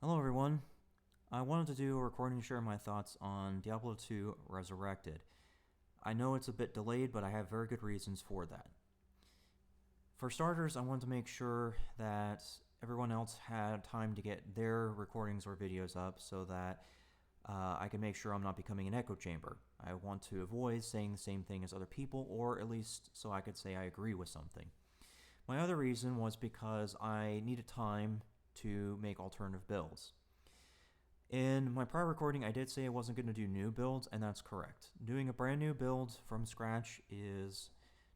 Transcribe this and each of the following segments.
Hello everyone. I wanted to do a recording to share my thoughts on Diablo 2 Resurrected. I know it's a bit delayed, but I have very good reasons for that. For starters, I wanted to make sure that everyone else had time to get their recordings or videos up so that I can make sure I'm not becoming an echo chamber. I want to avoid saying the same thing as other people, or at least so I could say I agree with something. My other reason was because I needed time to make alternative builds. In my prior recording, I did say I wasn't going to do new builds, and that's correct. Doing a brand new build from scratch is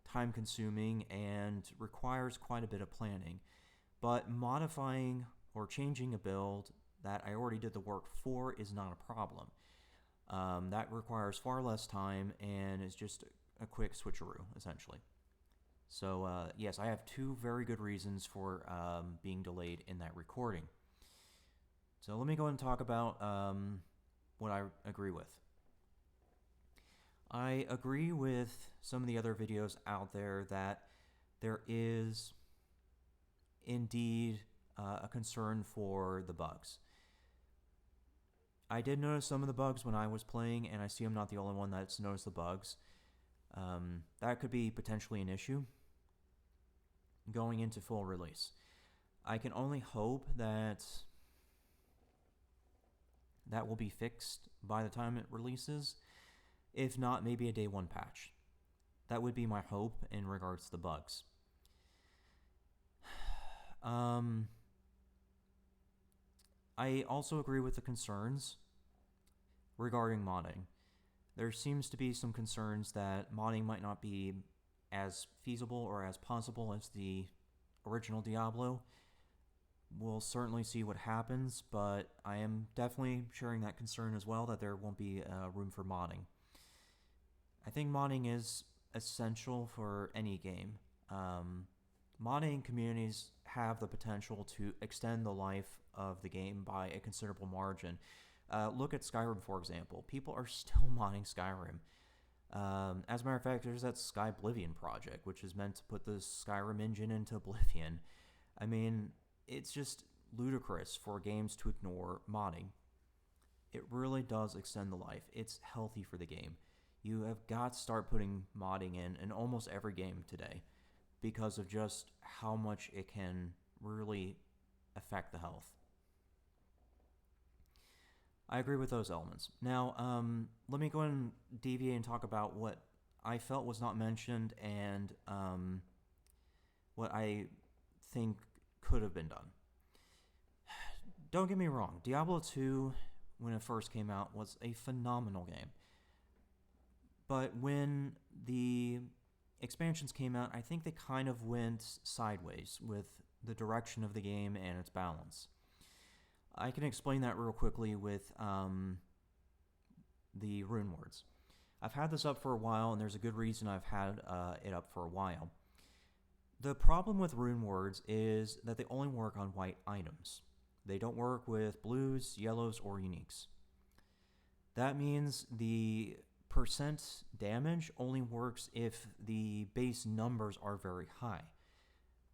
time consuming and requires quite a bit of planning. But modifying or changing a build that I already did the work for is not a problem. That requires far less time and is just a quick switcheroo, essentially. So, yes, I have two very good reasons for being delayed in that recording. So let me go and talk about what I agree with. I agree with some of the other videos out there that there is indeed a concern for the bugs. I did notice some of the bugs when I was playing, and I see I'm not the only one that's noticed the bugs. That could be potentially an issue going into full release. I can only hope that that will be fixed by the time it releases. If not, maybe a day one patch. That would be my hope in regards to the bugs. I also agree with the concerns regarding modding. There seems to be some concerns that modding might not be as feasible or as possible as the original Diablo. We'll certainly see what happens, but I am definitely sharing that concern as well, that there won't be room for modding. I think modding is essential for any game. Modding communities have the potential to extend the life of the game by a considerable margin. Look at Skyrim, for example. People are still modding Skyrim. As a matter of fact, there's that Skyblivion project, which is meant to put the Skyrim engine into Oblivion. I mean, it's just ludicrous for games to ignore modding. It really does extend the life. It's healthy for the game. You have got to start putting modding in almost every game today because of just how much it can really affect the health. I agree with those elements. Now, let me go and deviate and talk about what I felt was not mentioned and what I think could have been done. Don't get me wrong, Diablo 2, when it first came out, was a phenomenal game. But when the expansions came out, I think they kind of went sideways with the direction of the game and its balance. I can explain that real quickly with the Rune Words. I've had this up for a while, and there's a good reason I've had it up for a while. The problem with Rune Words is that they only work on white items. They don't work with blues, yellows, or uniques. That means the percent damage only works if the base numbers are very high.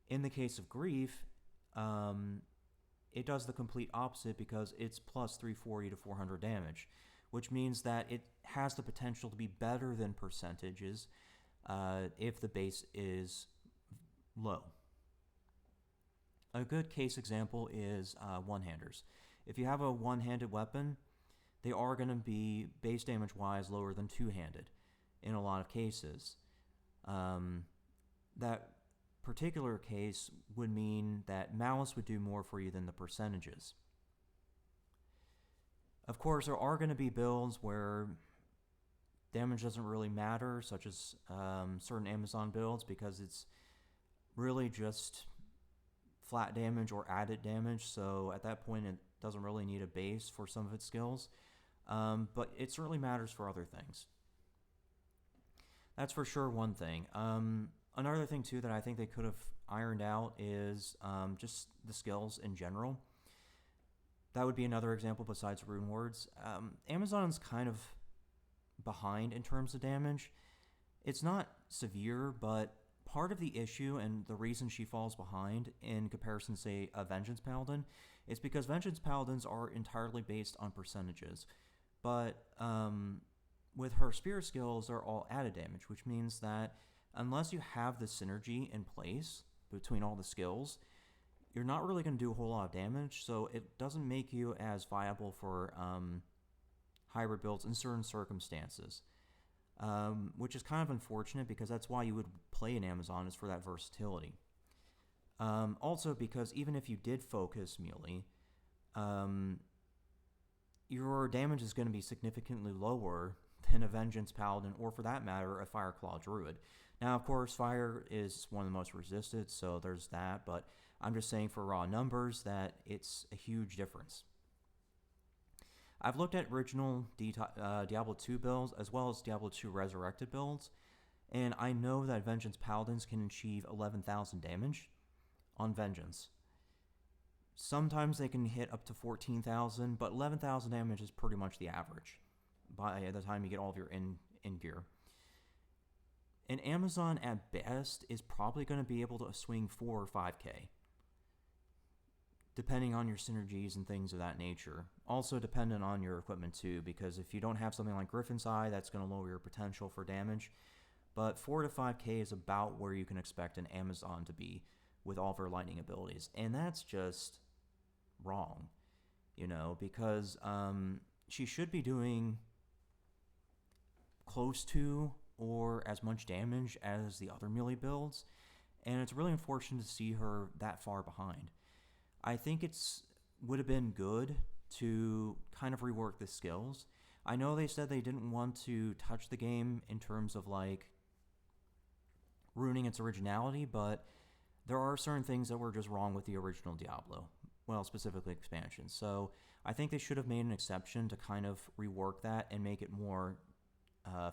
In the case of Grief, it does the complete opposite because it's plus 340 to 400 damage, which means that it has the potential to be better than percentages if the base is low. A good case example is one-handers. If you have a one-handed weapon, they are going to be base damage-wise lower than two-handed in a lot of cases. That particular case would mean that Malice would do more for you than the percentages. Of course, there are going to be builds where damage doesn't really matter, such as certain Amazon builds, because it's really just flat damage or added damage, so at that point it doesn't really need a base for some of its skills, but it certainly matters for other things. That's for sure one thing. Another thing too that I think they could have ironed out is just the skills in general. That would be another example besides Rune Words. Amazon's kind of behind in terms of damage. It's not severe, but part of the issue and the reason she falls behind in comparison to, say, a Vengeance Paladin is because Vengeance Paladins are entirely based on percentages. But with her spirit skills, they're all added damage, which means that unless you have the synergy in place between all the skills, you're not really going to do a whole lot of damage, so it doesn't make you as viable for hybrid builds in certain circumstances, which is kind of unfortunate because that's why you would play an Amazon, is for that versatility. Also, because even if you did focus melee, your damage is going to be significantly lower than a Vengeance Paladin, or for that matter, a Fireclaw Druid. Now, of course, fire is one of the most resisted, so there's that, but I'm just saying for raw numbers that it's a huge difference. I've looked at original Diablo 2 builds as well as Diablo 2 Resurrected builds, and I know that Vengeance Paladins can achieve 11,000 damage on Vengeance. Sometimes they can hit up to 14,000, but 11,000 damage is pretty much the average by the time you get all of your in gear. An Amazon at best is probably going to be able to swing 4 or 5k, depending on your synergies and things of that nature. Also dependent on your equipment too, because if you don't have something like Griffin's Eye, that's going to lower your potential for damage. But 4 to 5k is about where you can expect an Amazon to be with all of her lightning abilities, and that's just wrong, because she should be doing close to or as much damage as the other melee builds, and it's really unfortunate to see her that far behind. I think would have been good to kind of rework the skills. I know they said they didn't want to touch the game in terms of like ruining its originality, but there are certain things that were just wrong with the original Diablo. Well, specifically expansion. So I think they should have made an exception to kind of rework that and make it more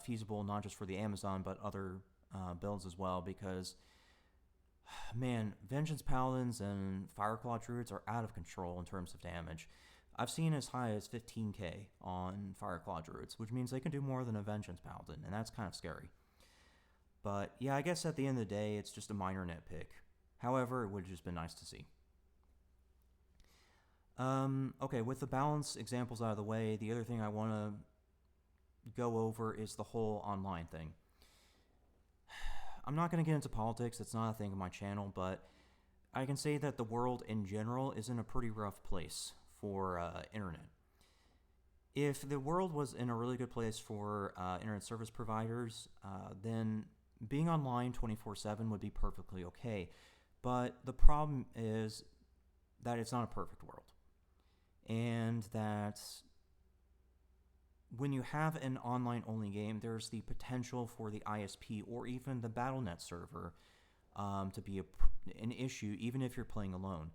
feasible, not just for the Amazon, but other builds as well, because, man, Vengeance Paladins and Fireclaw Druids are out of control in terms of damage. I've seen as high as 15k on Fireclaw Druids, which means they can do more than a Vengeance Paladin, and that's kind of scary. But yeah, I guess at the end of the day, it's just a minor nitpick. However, it would have just been nice to see. Okay, with the balance examples out of the way, the other thing I want to go over is the whole online thing. I'm not going to get into politics, it's not a thing on my channel, but I can say that the world in general is in a pretty rough place for internet. If the world was in a really good place for internet service providers, then being online 24/7 would be perfectly okay. But the problem is that it's not a perfect world. And that when you have an online-only game, there's the potential for the ISP or even the BattleNet server to be an issue, even if you're playing alone.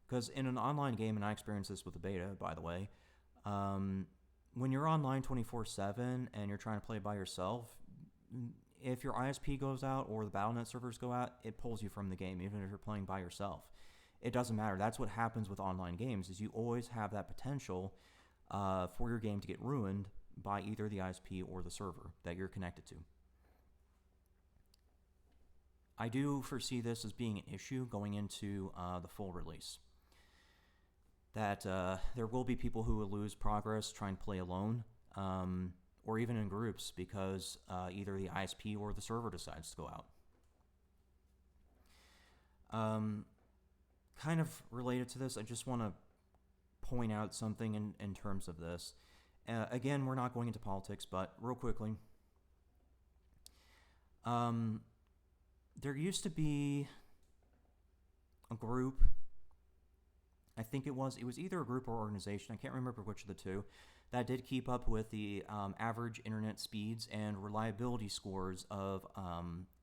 Because in an online game, and I experienced this with the beta, by the way, when you're online 24/7 and you're trying to play by yourself, if your ISP goes out or the BattleNet servers go out, it pulls you from the game, even if you're playing by yourself. It doesn't matter. That's what happens with online games, is you always have that potential for your game to get ruined by either the ISP or the server that you're connected to. I do foresee this as being an issue going into the full release. That there will be people who will lose progress trying to play alone, or even in groups, because either the ISP or the server decides to go out. Kind of related to this, I just want to point out something in terms of this. Again, we're not going into politics, but real quickly, there used to be a group, I think it was either a group or organization, I can't remember which of the two, that did keep up with the average internet speeds and reliability scores of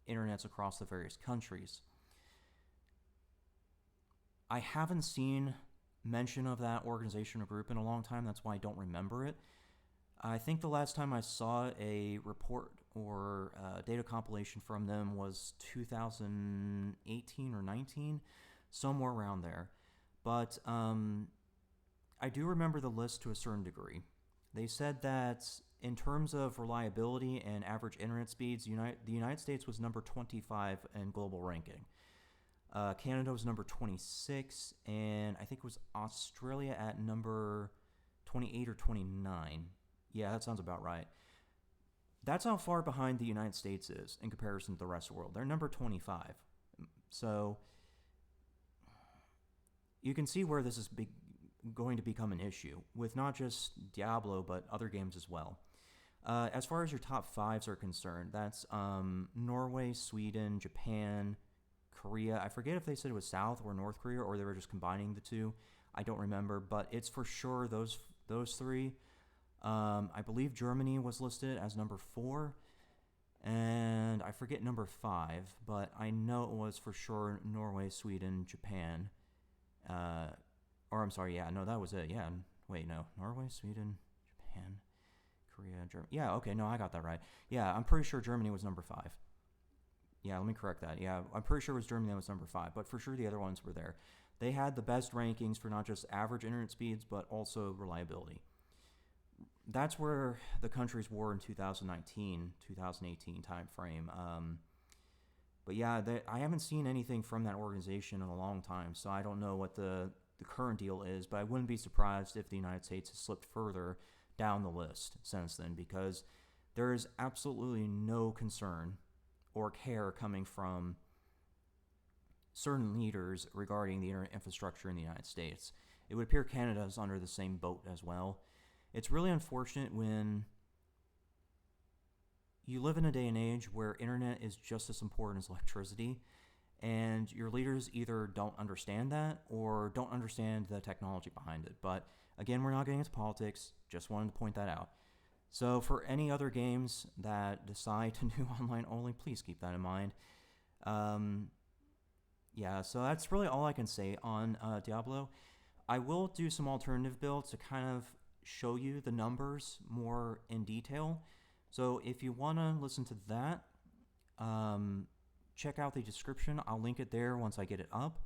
internets across the various countries. I haven't seen mention of that organization or group in a long time, that's why I don't remember it. I think the last time I saw a report or data compilation from them was 2018 or 19, somewhere around there. But I do remember the list to a certain degree. They said that in terms of reliability and average internet speeds, the United States was number 25 in global ranking. Canada was number 26, and I think it was Australia at number 28 or 29. Yeah, that sounds about right. That's how far behind the United States is in comparison to the rest of the world. They're number 25. So you can see where this is going to become an issue with not just Diablo, but other games as well. As far as your top fives are concerned, that's Norway, Sweden, Japan, Korea. I forget if they said it was South or North Korea, or they were just combining the two. I don't remember, but it's for sure those three. I believe Germany was listed as number 4, and I forget number 5, but I know it was for sure Norway, Sweden, Japan. Or I'm sorry, yeah, no, that was it. Yeah, wait, no, Norway, Sweden, Japan, Korea, Germany. Yeah, okay, no, I got that right. Yeah, I'm pretty sure Germany was number 5. Yeah, let me correct that. Yeah, I'm pretty sure it was Germany that was number 5, but for sure the other ones were there. They had the best rankings for not just average internet speeds, but also reliability. That's where the countries were in 2019, 2018 time frame. But yeah, I haven't seen anything from that organization in a long time, so I don't know what the current deal is, but I wouldn't be surprised if the United States has slipped further down the list since then, because there is absolutely no concern or care coming from certain leaders regarding the internet infrastructure in the United States. It would appear Canada is under the same boat as well. It's really unfortunate when you live in a day and age where internet is just as important as electricity, and your leaders either don't understand that or don't understand the technology behind it. But again, we're not getting into politics, just wanted to point that out. So for any other games that decide to do online only, please keep that in mind. Yeah, so that's really all I can say on Diablo. I will do some alternative builds to kind of show you the numbers more in detail. So if you want to listen to that, check out the description. I'll link it there once I get it up.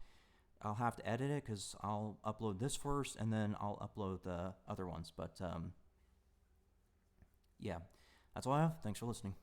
I'll have to edit it because I'll upload this first and then I'll upload the other ones. But yeah, that's all I have. Thanks for listening.